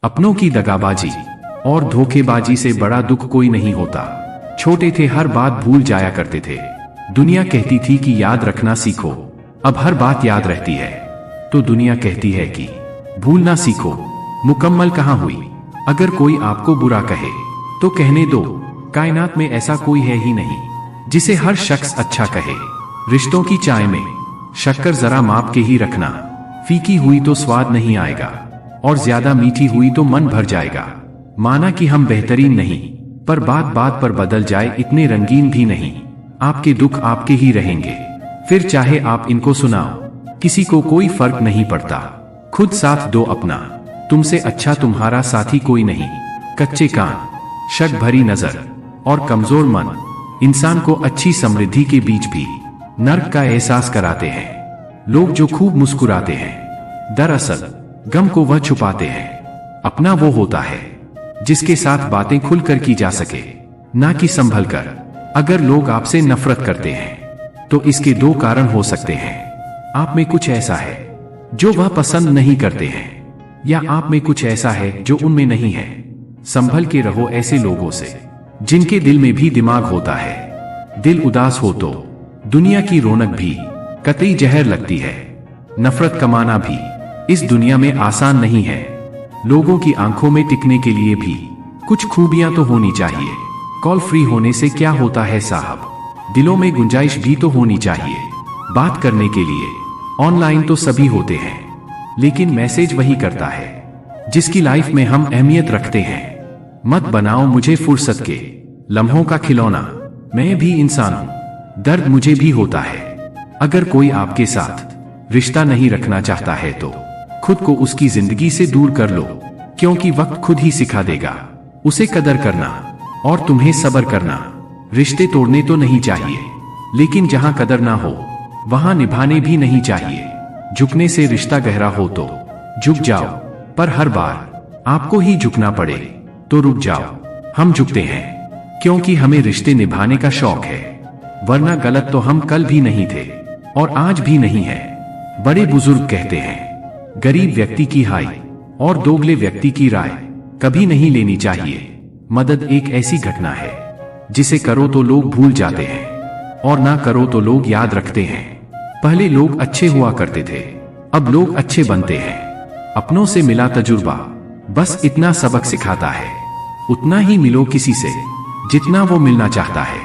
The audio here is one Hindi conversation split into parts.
अपनों की दगाबाजी और धोखेबाजी से बड़ा दुख कोई नहीं होता। छोटे थे, हर बात भूल जाया करते थे। दुनिया कहती थी कि याद रखना सीखो, अब हर बात याद रहती है। तो दुनिया कहती है कि भूलना सीखो, मुकम्मल कहाँ हुई। अगर कोई आपको बुरा कहे तो कहने दो, कायनात में ऐसा कोई है ही नहीं जिसे हर शख्स अच्छा कहे। रिश्तों की चाय में शक्कर जरा माप के ही रखना, फीकी हुई तो स्वाद नहीं आएगा और ज्यादा मीठी हुई तो मन भर जाएगा। माना कि हम बेहतरीन नहीं, पर बात बात पर बदल जाए इतने रंगीन भी नहीं। आपके दुख आपके ही रहेंगे, फिर चाहे आप इनको सुनाओ, किसी को कोई फर्क नहीं पड़ता। खुद साथ दो अपना, तुमसे अच्छा तुम्हारा साथी कोई नहीं। कच्चे कान, शक भरी नजर और कमजोर मन इंसान को अच्छी समृद्धि के बीच भी नर्क का एहसास कराते हैं। लोग जो खूब मुस्कुराते हैं, दरअसल गम को वह छुपाते हैं। अपना वो होता है जिसके साथ बातें खुलकर की जा सके, ना कि संभल कर। अगर लोग आपसे नफरत करते हैं तो इसके दो कारण हो सकते हैं। आप में कुछ ऐसा है जो वह पसंद नहीं करते हैं, या आप में कुछ ऐसा है जो उनमें नहीं है। संभल के रहो ऐसे लोगों से जिनके दिल में भी दिमाग होता है। दिल उदास हो तो दुनिया की रौनक भी कतई जहर लगती है। नफरत कमाना भी इस दुनिया में आसान नहीं है। लोगों की आंखों में टिकने के लिए भी कुछ खूबियां तो होनी चाहिए। कॉल फ्री होने से क्या होता है साहब, दिलों में गुंजाइश भी तो होनी चाहिए बात करने के लिए। ऑनलाइन तो सभी होते हैं, लेकिन मैसेज वही करता है जिसकी लाइफ में हम अहमियत रखते हैं। मत बनाओ मुझे फुर्सत के लम्हों का खिलौना, मैं भी इंसान हूं, दर्द मुझे भी होता है। अगर कोई आपके साथ रिश्ता नहीं रखना चाहता है तो खुद को उसकी जिंदगी से दूर कर लो, क्योंकि वक्त खुद ही सिखा देगा उसे कदर करना और तुम्हें सब्र करना। रिश्ते तोड़ने तो नहीं चाहिए, लेकिन जहां कदर ना हो वहां निभाने भी नहीं चाहिए। झुकने से रिश्ता गहरा हो तो झुक जाओ, पर हर बार आपको ही झुकना पड़े तो रुक जाओ। हम झुकते हैं क्योंकि हमें रिश्ते निभाने का शौक है, वरना गलत तो हम कल भी नहीं थे और आज भी नहीं है। बड़े बुजुर्ग कहते हैं, गरीब व्यक्ति की हाय और दोगले व्यक्ति की राय कभी नहीं लेनी चाहिए। मदद एक ऐसी घटना है जिसे करो तो लोग भूल जाते हैं और ना करो तो लोग याद रखते हैं। पहले लोग अच्छे हुआ करते थे, अब लोग अच्छे बनते हैं। अपनों से मिला तजुर्बा बस इतना सबक सिखाता है, उतना ही मिलो किसी से जितना वो मिलना चाहता है।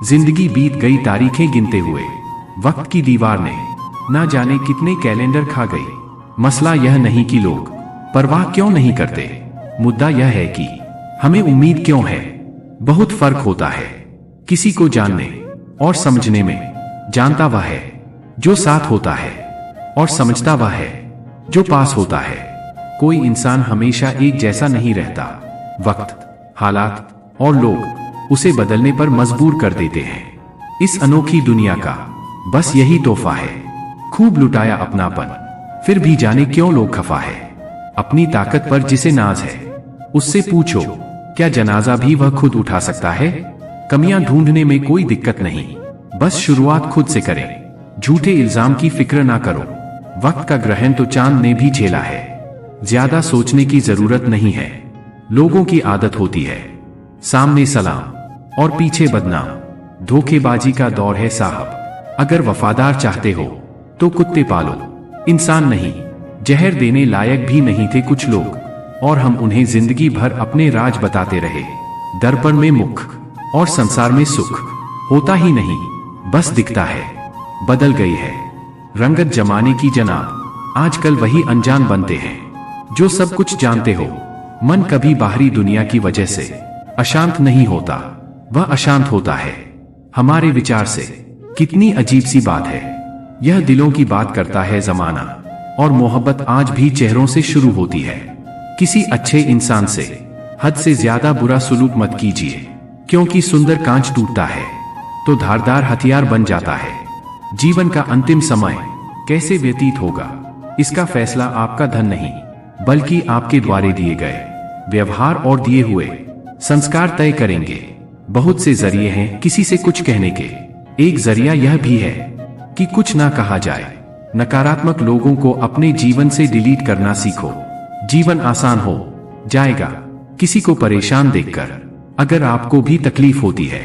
जिंदगी बीत गई तारीखें गिनते हुए, वक्त की दीवार ने ना जाने कितने कैलेंडर खा गई। मसला यह नहीं कि लोग परवाह क्यों नहीं करते, मुद्दा यह है कि हमें उम्मीद क्यों है। बहुत फर्क होता है किसी को जानने और समझने में। जानता वह है जो साथ होता है और समझता वह है जो पास होता है। कोई इंसान हमेशा एक जैसा नहीं रहता। वक्त, हालात और लोग उसे बदलने पर मजबूर कर देते हैं। इस अनोखी दुनिया का बस यही तोहफा है, खूब लुटाया अपनापन, फिर भी जाने क्यों लोग खफा है। अपनी ताकत पर जिसे नाज है उससे पूछो, क्या जनाजा भी वह खुद उठा सकता है। कमियां ढूंढने में कोई दिक्कत नहीं, बस शुरुआत खुद से करें। झूठे इल्जाम की फिक्र ना करो, वक्त का ग्रहण तो चांद ने भी झेला है। ज्यादा सोचने की जरूरत नहीं है। लोगों की आदत होती है सामने सलाम और पीछे बदनाम। धोखेबाजी का दौर है साहब। अगर वफादार चाहते हो तो कुत्ते पालो, इंसान नहीं। जहर देने लायक भी नहीं थे कुछ लोग, और हम उन्हें जिंदगी भर अपने राज बताते रहे। दर्पण में मुख और संसार में सुख होता ही नहीं, बस दिखता है। बदल गई है रंगत जमाने की जनाब, आजकल वही अनजान बनते हैं जो सब कुछ जानते हो। मन कभी बाहरी दुनिया की वजह से अशांत नहीं होता, वह अशांत होता है हमारे विचार से। कितनी अजीब सी बात है, यह दिलों की बात करता है जमाना, और मोहब्बत आज भी चेहरों से शुरू होती है। किसी अच्छे इंसान से हद से ज्यादा बुरा सुलूक मत कीजिए, क्योंकि सुंदर कांच टूटता है तो धारदार हथियार बन जाता है। जीवन का अंतिम समय कैसे व्यतीत होगा, इसका फैसला आपका धन नहीं, बल्कि आपके द्वारे दिए गए व्यवहार और दिए हुए संस्कार तय करेंगे। बहुत से जरिए हैं किसी से कुछ कहने के, एक जरिया यह भी है कि कुछ ना कहा जाए। नकारात्मक लोगों को अपने जीवन से डिलीट करना सीखो। जीवन आसान हो जाएगा। किसी को परेशान देखकर अगर आपको भी तकलीफ होती है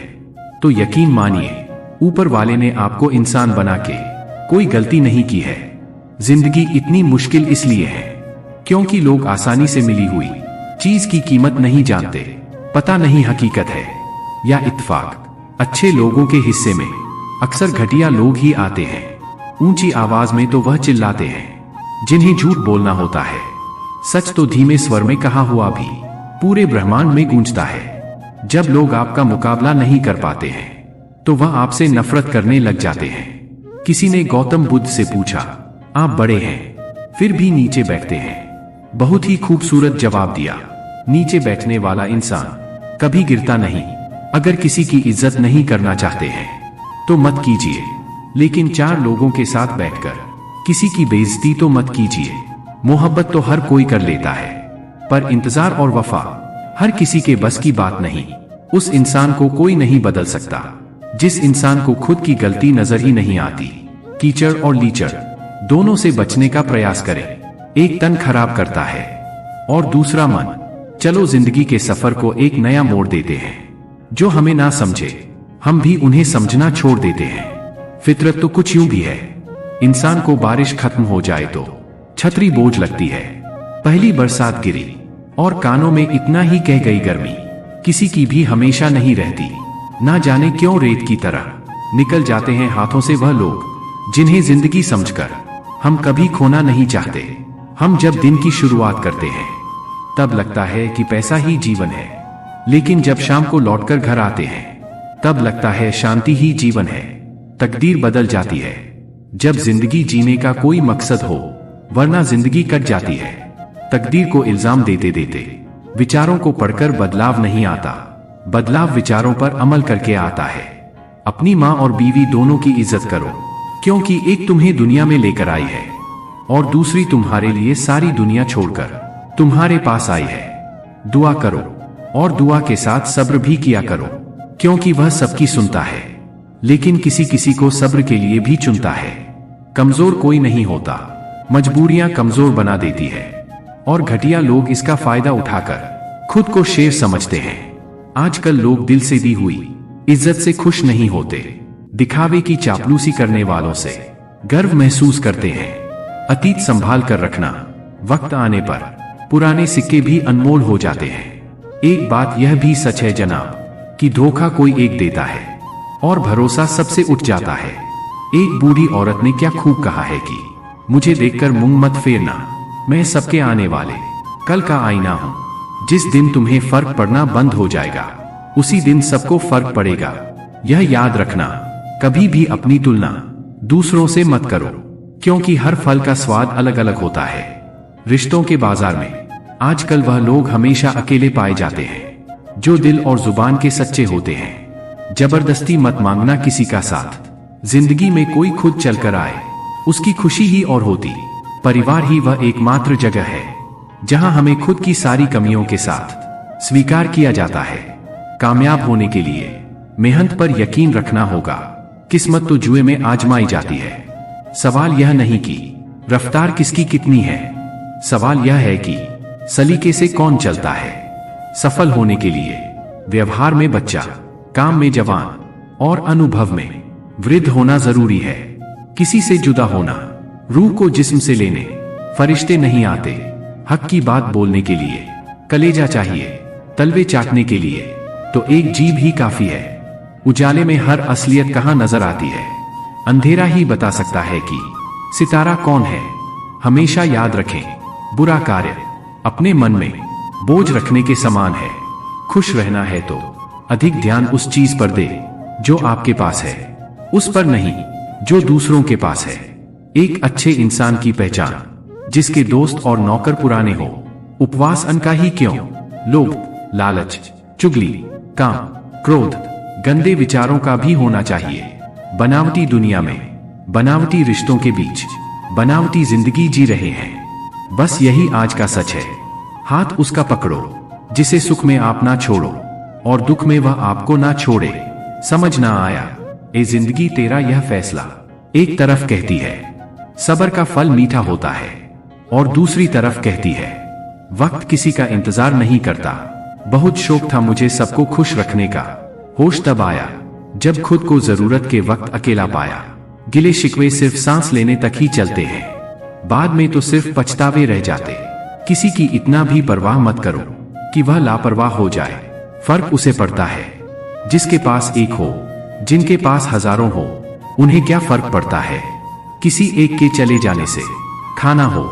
तो यकीन मानिए, ऊपर वाले ने आपको इंसान बना के कोई गलती नहीं की है। जिंदगी इतनी मुश्किल इसलिए है क्योंकि लोग आसानी से मिली हुई चीज की कीमत नहीं जानते। पता नहीं हकीकत है या इत्तेफाक। अच्छे लोगों के हिस्से में अक्सर घटिया लोग ही आते हैं। ऊंची आवाज में तो वह चिल्लाते हैं जिन्हें झूठ बोलना होता है। सच तो धीमे स्वर में कहा हुआ भी पूरे ब्रह्मांड में गूंजता है। जब लोग आपका मुकाबला नहीं कर पाते हैं तो वह आपसे नफरत करने लग जाते हैं। किसी ने गौतम बुद्ध से पूछा, आप बड़े हैं फिर भी नीचे बैठते हैं? बहुत ही खूबसूरत जवाब दिया। नीचे बैठने वाला इंसान कभी गिरता नहीं। अगर किसी की इज्जत नहीं करना चाहते हैं तो मत कीजिए, लेकिन 4 लोगों के साथ बैठकर किसी की बेइज्जती तो मत कीजिए। मोहब्बत तो हर कोई कर लेता है, पर इंतजार और वफा हर किसी के बस की बात नहीं। उस इंसान को कोई नहीं बदल सकता जिस इंसान को खुद की गलती नजर ही नहीं आती। कीचड़ और लीचड़ दोनों से बचने का प्रयास करें। एक तन खराब करता है और दूसरा मन। चलो जिंदगी के सफर को एक नया मोड़ देते हैं। जो हमें ना समझे हम भी उन्हें समझना छोड़ देते हैं। फितरत तो कुछ यूं भी है, इंसान को बारिश खत्म हो जाए तो छतरी बोझ लगती है। पहली बरसात गिरी और कानों में इतना ही कह गई गर्मी। किसी की भी हमेशा नहीं रहती। ना जाने क्यों रेत की तरह निकल जाते हैं हाथों से वह लोग जिन्हें जिंदगी समझकर हम कभी खोना नहीं चाहते। हम जब दिन की शुरुआत करते हैं तब लगता है कि पैसा ही जीवन है, लेकिन जब शाम को लौटकर घर आते हैं तब लगता है शांति ही जीवन है। तकदीर बदल जाती है जब जिंदगी जीने का कोई मकसद हो, वरना जिंदगी कट जाती है। तकदीर को इल्जाम देते देते विचारों को पढ़कर बदलाव नहीं आता, बदलाव विचारों पर अमल करके आता है। अपनी माँ और बीवी दोनों की इज्जत करो, क्योंकि एक तुम्हें दुनिया में लेकर आई है और दूसरी तुम्हारे लिए सारी दुनिया छोड़कर तुम्हारे पास आई है। दुआ करो और दुआ के साथ सब्र भी किया करो, क्योंकि वह सबकी सुनता है, लेकिन किसी किसी को सब्र के लिए भी चुनता है। कमजोर कोई नहीं होता, मजबूरियां कमजोर बना देती है और घटिया लोग इसका फायदा उठाकर खुद को शेर समझते हैं। आजकल लोग दिल से दी हुई इज्जत से खुश नहीं होते, दिखावे की चापलूसी करने वालों से गर्व महसूस करते हैं। अतीत संभाल कर रखना, वक्त आने पर पुराने सिक्के भी अनमोल हो जाते हैं। एक बात यह भी सच है जनाब कि धोखा कोई एक देता है और भरोसा सबसे उठ जाता है। एक बूढ़ी औरत ने क्या खूब कहा है कि मुझे देखकर मुंह मत फेरना, मैं सबके आने वाले कल का आईना हूं। जिस दिन तुम्हें फर्क पड़ना बंद हो जाएगा उसी दिन सबको फर्क पड़ेगा। यह याद रखना, कभी भी अपनी तुलना दूसरों से मत करो, क्योंकि हर फल का स्वाद अलग अलग होता है। रिश्तों के बाजार में आजकल वह लोग हमेशा अकेले पाए जाते हैं जो दिल और जुबान के सच्चे होते हैं। जबरदस्ती मत मांगना किसी का साथ। जिंदगी में कोई खुद चलकर आए, उसकी खुशी ही और होती। परिवार ही वह एकमात्र जगह है जहां हमें खुद की सारी कमियों के साथ स्वीकार किया जाता है। कामयाब होने के लिए मेहनत पर यकीन रखना होगा। किस्मत तो जुए में आजमाई जाती है। सवाल यह नहीं कि रफ्तार किसकी कितनी है, सवाल यह है कि सलीके से कौन चलता है। सफल होने के लिए व्यवहार में बच्चा, काम में जवान और अनुभव में वृद्ध होना जरूरी है। किसी से जुदा होना, रूह को जिस्म से लेने फरिश्ते नहीं आते। हक की बात बोलने के लिए कलेजा चाहिए, तलवे चाटने के लिए तो एक जीभ ही काफी है। उजाले में हर असलियत कहां नजर आती है, अंधेरा ही बता सकता है कि सितारा कौन है। हमेशा याद रखें, बुरा कार्य अपने मन में बोझ रखने के समान है। खुश रहना है तो अधिक ध्यान उस चीज पर दे जो आपके पास है, उस पर नहीं जो दूसरों के पास है। एक अच्छे इंसान की पहचान जिसके दोस्त और नौकर पुराने हो। उपवास अन्न का ही क्यों, लोभ, लालच, चुगली, काम, क्रोध, गंदे विचारों का भी होना चाहिए। बनावटी दुनिया में, बनावटी रिश्तों के बीच बनावटी जिंदगी जी रहे हैं। बस यही आज का सच है। हाथ उसका पकड़ो जिसे सुख में आप ना छोड़ो और दुख में वह आपको ना छोड़े। समझ ना आया ए जिंदगी तेरा यह फैसला। एक तरफ कहती है सब्र का फल मीठा होता है और दूसरी तरफ कहती है वक्त किसी का इंतजार नहीं करता। बहुत शौक था मुझे सबको खुश रखने का। होश तब आया जब खुद को जरूरत के वक्त अकेला पाया। गिले शिकवे सिर्फ सांस लेने तक ही चलते हैं, बाद में तो सिर्फ पछतावे रह जाते। किसी की इतना भी परवाह मत करो कि वह लापरवाह हो जाए। फर्क उसे पड़ता है जिसके पास एक हो, जिनके पास हजारों हो उन्हें क्या फर्क पड़ता है किसी एक के चले जाने से। खाना हो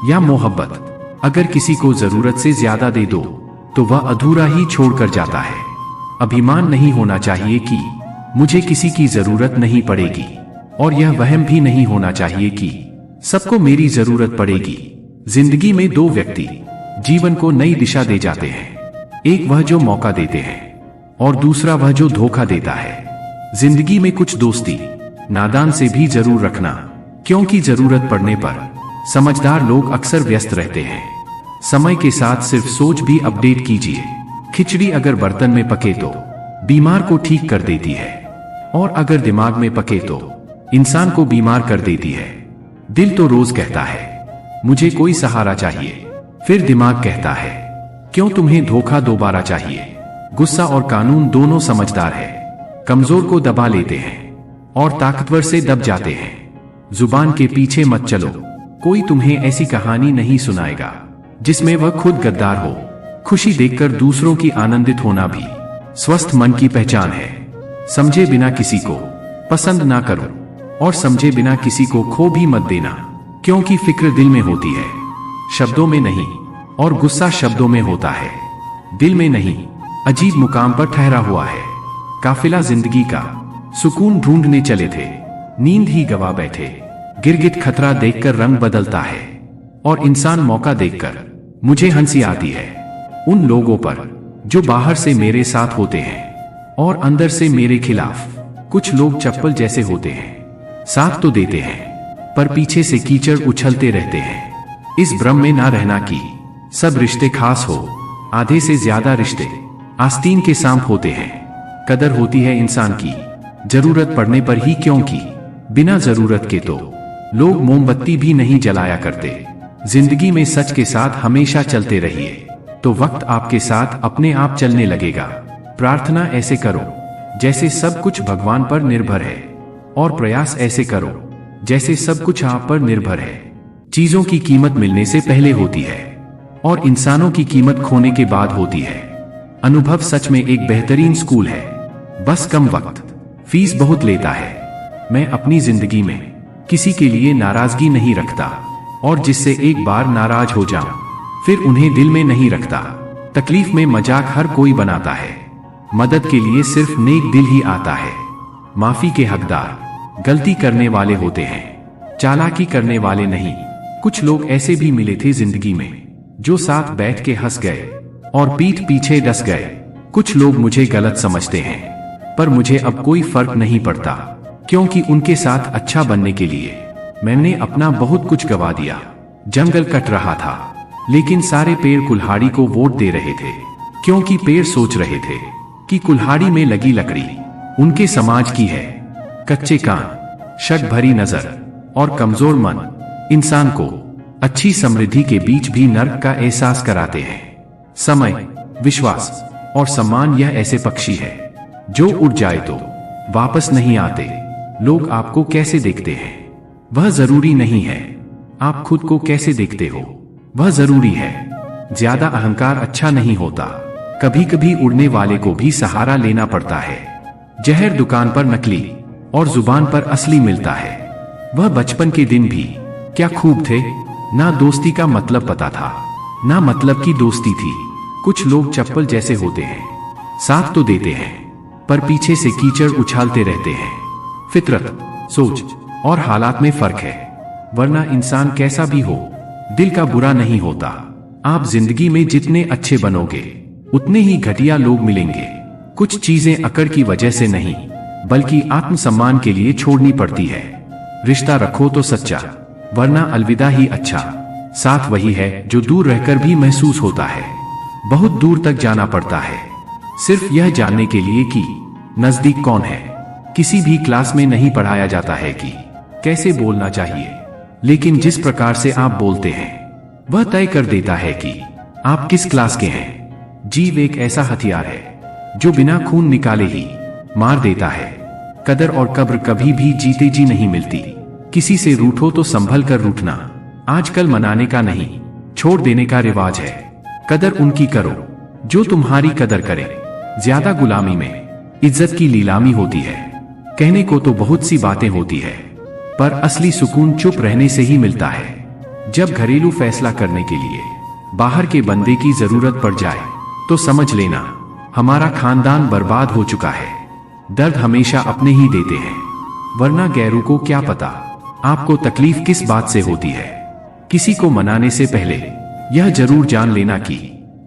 या मोहब्बत, अगर किसी को जरूरत से ज्यादा दे दो तो वह अधूरा ही छोड़कर जाता है। अभिमान नहीं होना चाहिए कि मुझे किसी की जरूरत नहीं पड़ेगी, और यह वहम भी नहीं होना चाहिए कि सबको मेरी जरूरत पड़ेगी। जिंदगी में दो व्यक्ति जीवन को नई दिशा दे जाते हैं, एक वह जो मौका देते हैं और दूसरा वह जो धोखा देता है। जिंदगी में कुछ दोस्ती नादान से भी जरूर रखना, क्योंकि जरूरत पड़ने पर समझदार लोग अक्सर व्यस्त रहते हैं। समय के साथ सिर्फ सोच भी अपडेट कीजिए। खिचड़ी अगर बर्तन में पके तो बीमार को ठीक कर देती है, और अगर दिमाग में पके तो इंसान को बीमार कर देती है। दिल तो रोज कहता है मुझे कोई सहारा चाहिए, फिर दिमाग कहता है क्यों तुम्हें धोखा दोबारा चाहिए। गुस्सा और कानून दोनों समझदार है, कमजोर को दबा लेते हैं और ताकतवर से दब जाते हैं। जुबान के पीछे मत चलो, कोई तुम्हें ऐसी कहानी नहीं सुनाएगा जिसमें वह खुद गद्दार हो। खुशी देखकर दूसरों की आनंदित होना भी स्वस्थ मन की पहचान है। समझे बिना किसी को पसंद ना करो, और समझे बिना किसी को खो भी मत देना, क्योंकि फिक्र दिल में होती है, शब्दों में नहीं, और गुस्सा शब्दों में होता है, दिल में नहीं। अजीब मुकाम पर ठहरा हुआ है काफिला जिंदगी का, सुकून ढूंढने चले थे, नींद ही गवा बैठे। गिरगिट खतरा देखकर रंग बदलता है, और इंसान मौका देखकर मुझे हंसी आती है उन लोगों पर जो बाहर से मेरे साथ होते हैं और अंदर से मेरे खिलाफ। कुछ लोग चप्पल जैसे होते हैं, साथ तो देते हैं पर पीछे से कीचड़ उछलते रहते हैं। इस भ्रम में ना रहना कि सब रिश्ते खास हो, आधे से ज्यादा रिश्ते आस्तीन के सांप होते हैं। कदर होती है इंसान की जरूरत पड़ने पर ही, क्योंकि बिना जरूरत के तो लोग मोमबत्ती भी नहीं जलाया करते। जिंदगी में सच के साथ हमेशा चलते रहिए, तो वक्त आपके साथ अपने आप चलने लगेगा। प्रार्थना ऐसे करो जैसे सब कुछ भगवान पर निर्भर है, और प्रयास ऐसे करो जैसे सब कुछ आप पर निर्भर है। चीजों की कीमत मिलने से पहले होती है, और इंसानों की कीमत खोने के बाद होती है। अनुभव सच में एक बेहतरीन स्कूल है, बस कम वक्त, फीस बहुत लेता है। मैं अपनी जिंदगी में किसी के लिए नाराजगी नहीं रखता, और जिससे एक बार नाराज हो जाऊं फिर उन्हें दिल में नहीं रखता। तकलीफ में मजाक हर कोई बनाता है, मदद के लिए सिर्फ नेक दिल ही आता है। माफी के हकदार गलती करने वाले होते हैं, चालाकी करने वाले नहीं। कुछ लोग ऐसे भी मिले थे जिंदगी में जो साथ बैठ के हंस गए और पीठ पीछे डस गए। कुछ लोग मुझे गलत समझते हैं, पर मुझे अब कोई फर्क नहीं पड़ता, क्योंकि उनके साथ अच्छा बनने के लिए मैंने अपना बहुत कुछ गवा दिया। जंगल कट रहा था, लेकिन सारे पेड़ कुल्हाड़ी को वोट दे रहे थे, क्योंकि पेड़ सोच रहे थे कि कुल्हाड़ी में लगी लकड़ी उनके समाज की है। कच्चे कान, शक भरी नजर और कमजोर मन इंसान को अच्छी समृद्धि के बीच भी नर्क का एहसास कराते हैं। समय, विश्वास और सम्मान यह ऐसे पक्षी है जो उड़ जाए तो वापस नहीं आते। लोग आपको कैसे देखते हैं वह जरूरी नहीं है, आप खुद को कैसे देखते हो वह जरूरी है। ज्यादा अहंकार अच्छा नहीं होता, कभी कभी उड़ने वाले को भी सहारा लेना पड़ता है। जहर दुकान पर नकली और जुबान पर असली मिलता है। वह बचपन के दिन भी क्या खूब थे, ना दोस्ती का मतलब पता था, ना मतलब की दोस्ती थी। कुछ लोग चप्पल जैसे होते हैं, साथ तो देते हैं पर पीछे से कीचड़ उछालते रहते हैं। फितरत, सोच और हालात में फर्क है, वरना इंसान कैसा भी हो दिल का बुरा नहीं होता। आप जिंदगी में जितने अच्छे बनोगे उतने ही घटिया लोग मिलेंगे। कुछ चीजें अकड़ की वजह से नहीं बल्कि आत्मसम्मान के लिए छोड़नी पड़ती है। रिश्ता रखो तो सच्चा, वरना अलविदा ही अच्छा। साथ वही है जो दूर रहकर भी महसूस होता है। बहुत दूर तक जाना पड़ता है सिर्फ यह जानने के लिए कि नजदीक कौन है। किसी भी क्लास में नहीं पढ़ाया जाता है कि कैसे बोलना चाहिए, लेकिन जिस प्रकार से आप बोलते हैं वह तय कर देता है कि आप किस क्लास के हैं। जीव एक ऐसा हथियार है जो बिना खून निकाले ही मार देता है। कदर और कब्र कभी भी जीते जी नहीं मिलती। किसी से रूठो तो संभल कर रूठना। आजकल मनाने का नहीं, छोड़ देने का रिवाज है। कदर उनकी करो जो तुम्हारी कदर करे। ज्यादा गुलामी में इज्जत की नीलामी होती है। कहने को तो बहुत सी बातें होती है, पर असली सुकून चुप रहने से ही मिलता है। जब घरेलू फैसला करने के लिए बाहर के बंदे की जरूरत पड़ जाए तो समझ लेना हमारा खानदान बर्बाद हो चुका है। दर्द हमेशा अपने ही देते हैं, वरना गैरों को क्या पता आपको तकलीफ किस बात से होती है। किसी को मनाने से पहले यह जरूर जान लेना कि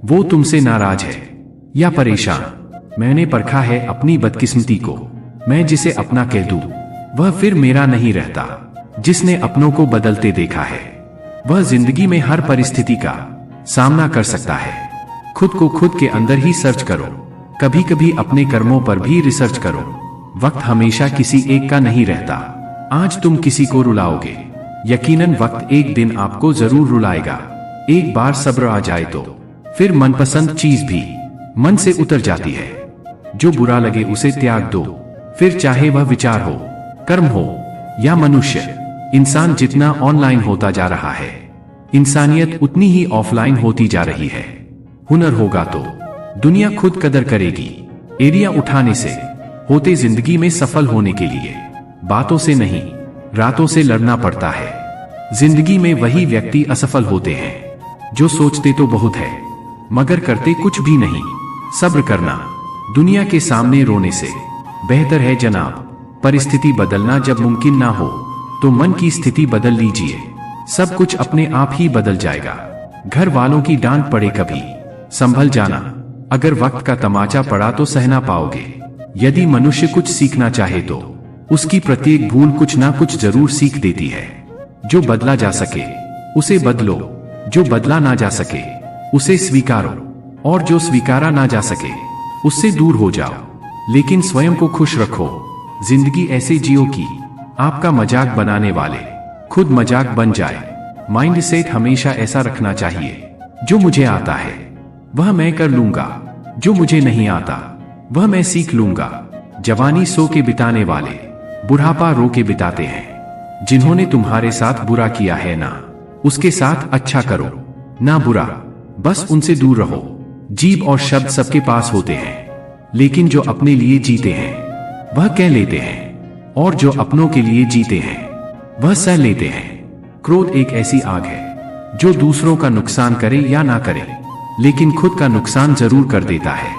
वो तुमसे नाराज है या परेशान। मैंने परखा है अपनी बदकिस्मती को। मैं जिसे अपना कह दूं वह फिर मेरा नहीं रहता। जिसने अपनों को बदलते देखा है वह जिंदगी में हर परिस्थिति का सामना कर सकता है। खुद को खुद के अंदर ही सर्च करो। कभी कभी अपने कर्मों पर भी रिसर्च करो। वक्त हमेशा किसी एक का नहीं रहता। आज तुम किसी को रुलाओगे, यकीनन वक्त एक दिन आपको जरूर रुलाएगा। एक बार सब्र आ जाए तो फिर मनपसंद चीज भी मन से उतर जाती है। जो बुरा लगे उसे त्याग दो, फिर चाहे वह विचार हो, कर्म हो या मनुष्य। इंसान जितना ऑनलाइन होता जा रहा है, इंसानियत उतनी ही ऑफलाइन होती जा रही है। हुनर होगा तो दुनिया खुद कदर करेगी। एरिया उठाने से होते जिंदगी में सफल होने के लिए बातों से नहीं, रातों से लड़ना पड़ता है। जिंदगी में वही व्यक्ति असफल होते हैं जो सोचते तो बहुत है मगर करते कुछ भी नहीं। सब्र करना दुनिया के सामने रोने से बेहतर है जनाब। परिस्थिति बदलना जब मुमकिन ना हो तो मन की स्थिति बदल लीजिए। सब कुछ अपने आप ही बदल जाएगा। घर वालों की डांट पड़े कभी संभल जाना। अगर वक्त का तमाचा पड़ा तो सहना पाओगे। यदि मनुष्य कुछ सीखना चाहे तो उसकी प्रत्येक भूल कुछ ना कुछ जरूर सीख देती है। जो बदला जा सके उसे बदलो, जो बदला ना जा सके उसे स्वीकारो, और जो स्वीकारा ना जा सके उससे दूर हो जाओ। लेकिन स्वयं को खुश रखो। जिंदगी ऐसे जियो कि आपका मजाक बनाने वाले खुद मजाक बन जाए। माइंड सेट हमेशा ऐसा रखना चाहिए, जो मुझे आता है वह मैं कर लूंगा, जो मुझे नहीं आता वह मैं सीख लूंगा। जवानी सो के बिताने वाले बुढ़ापा रो के बिताते हैं। जिन्होंने तुम्हारे साथ बुरा किया है ना उसके साथ अच्छा करो, ना बुरा, बस उनसे दूर रहो। जीभ और शब्द सबके पास होते हैं, लेकिन जो अपने लिए जीते हैं वह कह लेते हैं, और जो अपनों के लिए जीते हैं वह सह लेते हैं। क्रोध एक ऐसी आग है जो दूसरों का नुकसान करे या ना करे, लेकिन खुद का नुकसान जरूर कर देता है।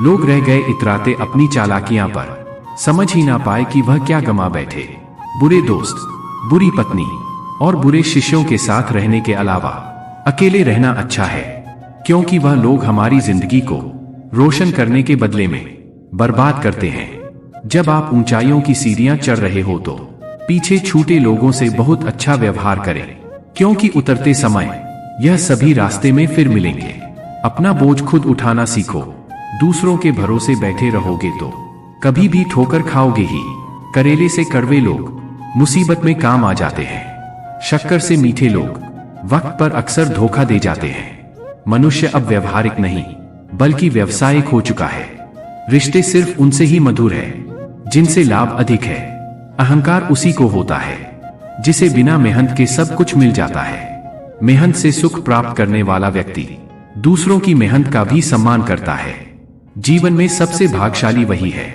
लोग रह गए इतराते अपनी चालाकियां पर, समझ ही ना पाए कि वह क्या गमा बैठे। बुरे दोस्त, बुरी पत्नी और बुरे शिष्यों के साथ रहने के अलावा अकेले रहना अच्छा है, क्योंकि वह लोग हमारी जिंदगी को रोशन करने के बदले में बर्बाद करते हैं। जब आप ऊंचाइयों की सीढ़ियां चढ़ रहे हो तो पीछे छूटे लोगों से बहुत अच्छा व्यवहार करें, क्योंकि उतरते समय यह सभी रास्ते में फिर मिलेंगे। अपना बोझ खुद उठाना सीखो। दूसरों के भरोसे बैठे रहोगे तो कभी भी ठोकर खाओगे ही। करेले से कड़वे लोग मुसीबत में काम आ जाते हैं। शक्कर से मीठे लोग वक्त पर अक्सर धोखा दे जाते हैं। मनुष्य अब व्यवहारिक नहीं बल्कि व्यावसायिक हो चुका है। रिश्ते सिर्फ उनसे ही मधुर है जिनसे लाभ अधिक है। अहंकार उसी को होता है जिसे बिना मेहनत के सब कुछ मिल जाता है। मेहनत से सुख प्राप्त करने वाला व्यक्ति दूसरों की मेहनत का भी सम्मान करता है। जीवन में सबसे भाग्यशाली वही है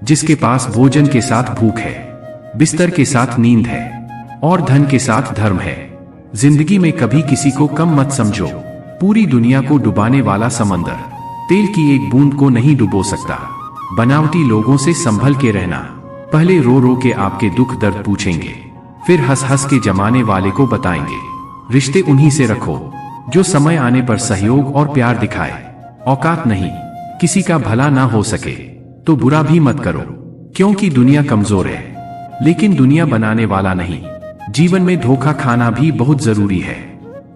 जिसके पास भोजन के साथ भूख है, बिस्तर के साथ नींद है और धन के साथ धर्म है। जिंदगी में कभी किसी को कम मत समझो। पूरी दुनिया को डुबाने वाला समंदर तेल की एक बूंद को नहीं डुबो सकता। बनावटी लोगों से संभल के रहना। पहले रो रो के आपके दुख दर्द पूछेंगे, फिर हंस हंस के जमाने वाले को बताएंगे। रिश्ते उन्हीं से रखो जो समय आने पर सहयोग और प्यार दिखाए। औकात नहीं किसी का भला ना हो सके तो बुरा भी मत करो, क्योंकि दुनिया कमजोर है लेकिन दुनिया बनाने वाला नहीं। जीवन में धोखा खाना भी बहुत जरूरी है,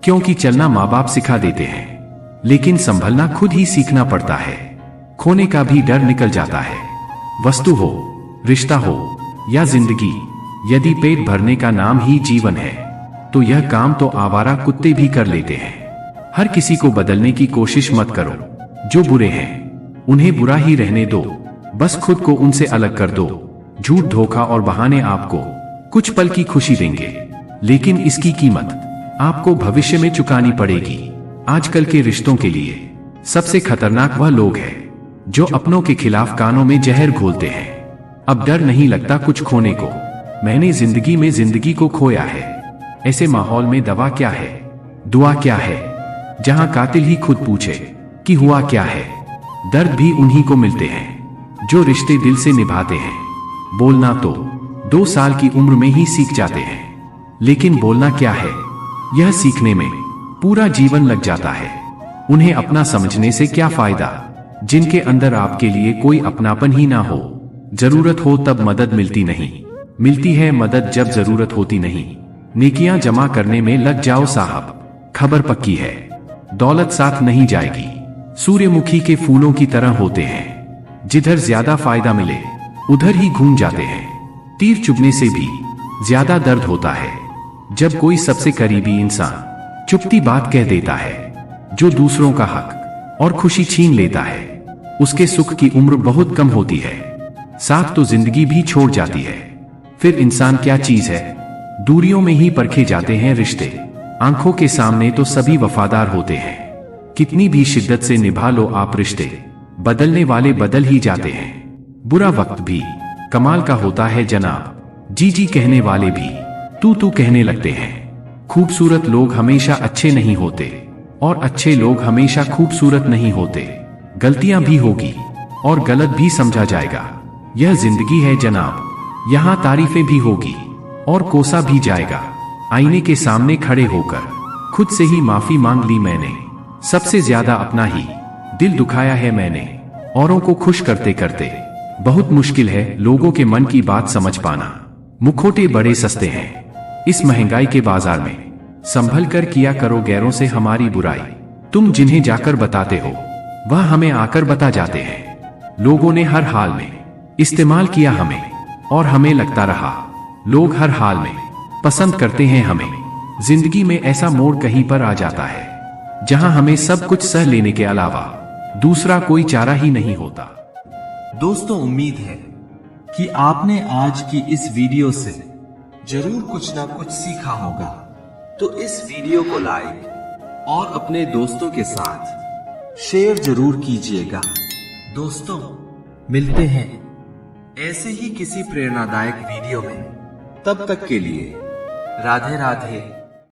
क्योंकि चलना माँ बाप सिखा देते हैं लेकिन संभलना खुद ही सीखना पड़ता है। खोने का भी डर निकल जाता है। वस्तु हो, रिश्ता हो या जिंदगी, यदि पेट भरने का नाम ही जीवन है तो यह काम तो आवारा कुत्ते भी कर लेते हैं। हर किसी को बदलने की कोशिश मत करो। जो बुरे हैं उन्हें बुरा ही रहने दो, बस खुद को उनसे अलग कर दो। झूठ, धोखा और बहाने आपको कुछ पल की खुशी देंगे, लेकिन इसकी कीमत आपको भविष्य में चुकानी पड़ेगी। आजकल के रिश्तों के लिए सबसे खतरनाक वह लोग हैं जो अपनों के खिलाफ कानों में जहर घोलते हैं। अब डर नहीं लगता कुछ खोने को, मैंने जिंदगी में जिंदगी को खोया है। ऐसे माहौल में दवा क्या है, दुआ क्या है, जहां कातिल ही खुद पूछे कि हुआ क्या है। दर्द भी उन्हीं को मिलते हैं जो रिश्ते दिल से निभाते हैं। बोलना तो 2 साल की उम्र में ही सीख जाते हैं, लेकिन बोलना क्या है, यह सीखने में पूरा जीवन लग जाता है। उन्हें अपना समझने से क्या फायदा जिनके अंदर आपके लिए कोई अपनापन ही ना हो। जरूरत हो तब मदद मिलती नहीं, मिलती है मदद जब जरूरत होती नहीं। नेकियां जमा करने में लग जाओ साहब, खबर पक्की है दौलत साथ नहीं जाएगी। सूर्यमुखी के फूलों की तरह होते हैं, जिधर ज्यादा फायदा मिले उधर ही घूम जाते हैं। तीर चुभने से भी ज्यादा दर्द होता है जब कोई सबसे करीबी इंसान चुपती बात कह देता है। जो दूसरों का हक और खुशी छीन लेता है उसके सुख की उम्र बहुत कम होती है, साथ तो जिंदगी भी छोड़ जाती है। फिर इंसान क्या चीज है, दूरियों में ही परखे जाते हैं रिश्ते। आंखों के सामने तो सभी वफादार होते हैं, कितनी भी शिद्दत से निभा लो आप रिश्ते, बदलने वाले बदल ही जाते हैं। बुरा वक्त भी कमाल का होता है जनाब, जी जी कहने वाले भी तू कहने लगते हैं। खूबसूरत लोग हमेशा अच्छे नहीं होते और अच्छे लोग हमेशा खूबसूरत नहीं होते। गलतियां भी होगी और गलत भी समझा जाएगा, यह जिंदगी है जनाब। यहाँ तारीफें भी होगी और कोसा भी जाएगा। आईने के सामने खड़े होकर खुद से ही माफी मांग ली मैंने, सबसे ज्यादा अपना ही दिल दुखाया है मैंने। औरों को खुश करते करते बहुत मुश्किल है लोगों के मन की बात समझ पाना। मुखौटे बड़े सस्ते हैं इस महंगाई के बाजार में, संभल कर किया करो गैरों से हमारी बुराई। तुम जिन्हें जाकर बताते हो वह हमें आकर बता जाते हैं। लोगों ने हर हाल में इस्तेमाल किया हमें और हमें लगता रहा लोग हर हाल में पसंद करते हैं हमें। जिंदगी में ऐसा मोड़ कहीं पर आ जाता है जहां हमें सब कुछ सह लेने के अलावा दूसरा कोई चारा ही नहीं होता। दोस्तों, उम्मीद है कि आपने आज की इस वीडियो से जरूर कुछ ना कुछ सीखा होगा। तो इस वीडियो को लाइक और अपने दोस्तों के साथ शेयर जरूर कीजिएगा। दोस्तों, मिलते हैं ऐसे ही किसी प्रेरणादायक वीडियो में। तब तक के लिए राधे राधे।